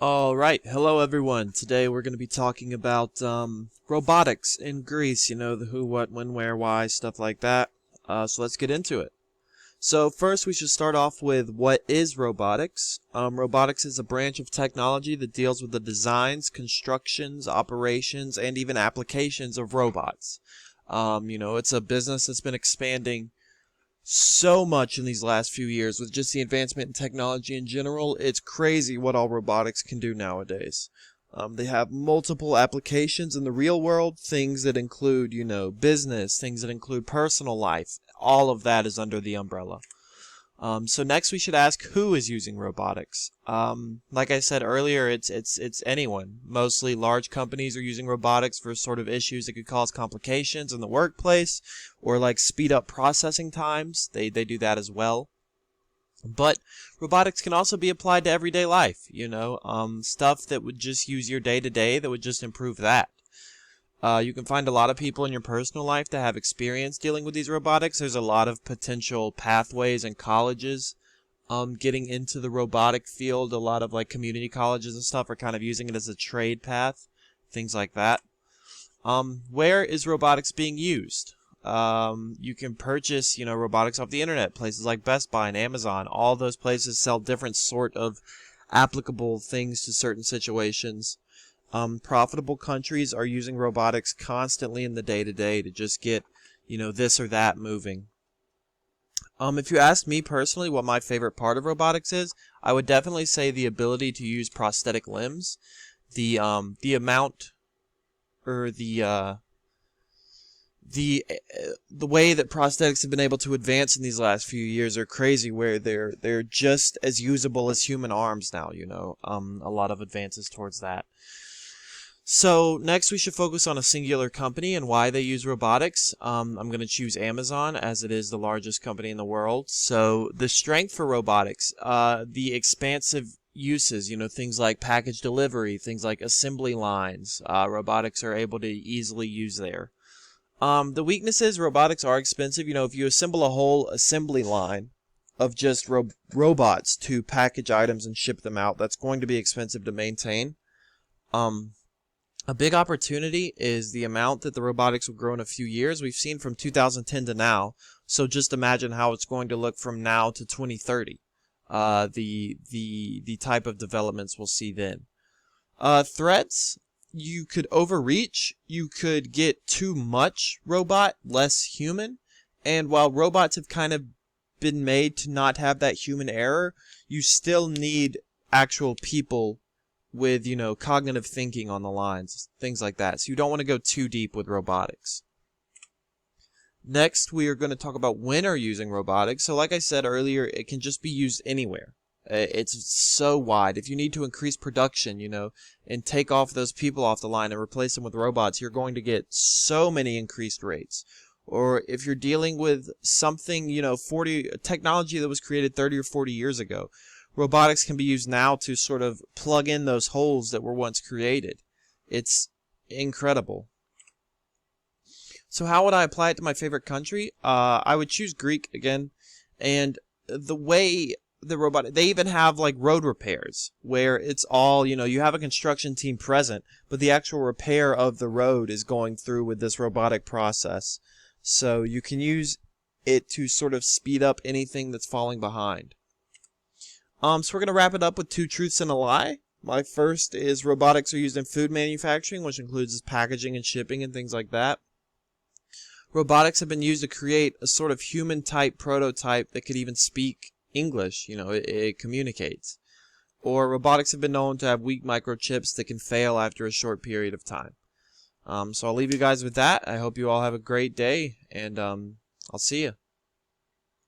Alright, hello everyone. Today we're going to be talking about robotics in Greece, the who, what, when, where, why, stuff like that. So let's get into it. So first we should start off with what is robotics. Robotics is a branch of technology that deals with the designs, constructions, operations, and even applications of robots. It's a business that's been expanding so much in these last few years with just the advancement in technology in general. It's crazy what all robotics can do nowadays. They have multiple applications in the real world, things that include, business, things that include personal life. All of that is under the umbrella. So next we should ask who is using robotics. Like I said earlier, it's anyone. Mostly large companies are using robotics for sort of issues that could cause complications in the workplace or like speed up processing times. They do that as well. But robotics can also be applied to everyday life, stuff that would just use your day to day that would just improve that. You can find a lot of people in your personal life that have experience dealing with these robotics. There's a lot of potential pathways and colleges getting into the robotic field. A lot of like community colleges and stuff are kind of using it as a trade path, things like that. Where is robotics being used? You can purchase, robotics off the internet. Places like Best Buy and Amazon, all those places sell different sort of applicable things to certain situations. Profitable countries are using robotics constantly in the day-to-day to just get, this or that moving. If you ask me personally what my favorite part of robotics is, I would definitely say the ability to use prosthetic limbs. The amount or the way that prosthetics have been able to advance in these last few years are crazy, where they're just as usable as human arms now, a lot of advances towards that. So next we should focus on a singular company and why they use robotics. I'm going to choose Amazon as it is the largest company in the world. So the strength for robotics, the expansive uses, things like package delivery, things like assembly lines, robotics are able to easily use there. The weaknesses, robotics are expensive. If you assemble a whole assembly line of just robots to package items and ship them out, that's going to be expensive to maintain. A big opportunity is the amount that the robotics will grow in a few years. We've seen from 2010 to now, so just imagine how it's going to look from now to 2030. The type of developments we'll see then. Threats, you could overreach, you could get too much robot, less human, and while robots have kind of been made to not have that human error, you still need actual people with, cognitive thinking on the lines, things like that. So you don't want to go too deep with robotics. Next, we are going to talk about when are using robotics. So like I said earlier, it can just be used anywhere. It's so wide. If you need to increase production, and take off those people off the line and replace them with robots, you're going to get so many increased rates. Or if you're dealing with something, technology that was created 30 or 40 years ago, robotics can be used now to sort of plug in those holes that were once created. It's incredible. So how would I apply it to my favorite country? I would choose Greek again. And the way they even have like road repairs where it's all, you have a construction team present, but the actual repair of the road is going through with this robotic process. So you can use it to sort of speed up anything that's falling behind. So we're going to wrap it up with two truths and a lie. My first is robotics are used in food manufacturing, which includes packaging and shipping and things like that. Robotics have been used to create a sort of human-type prototype that could even speak English. It communicates. Or robotics have been known to have weak microchips that can fail after a short period of time. So I'll leave you guys with that. I hope you all have a great day, and I'll see you.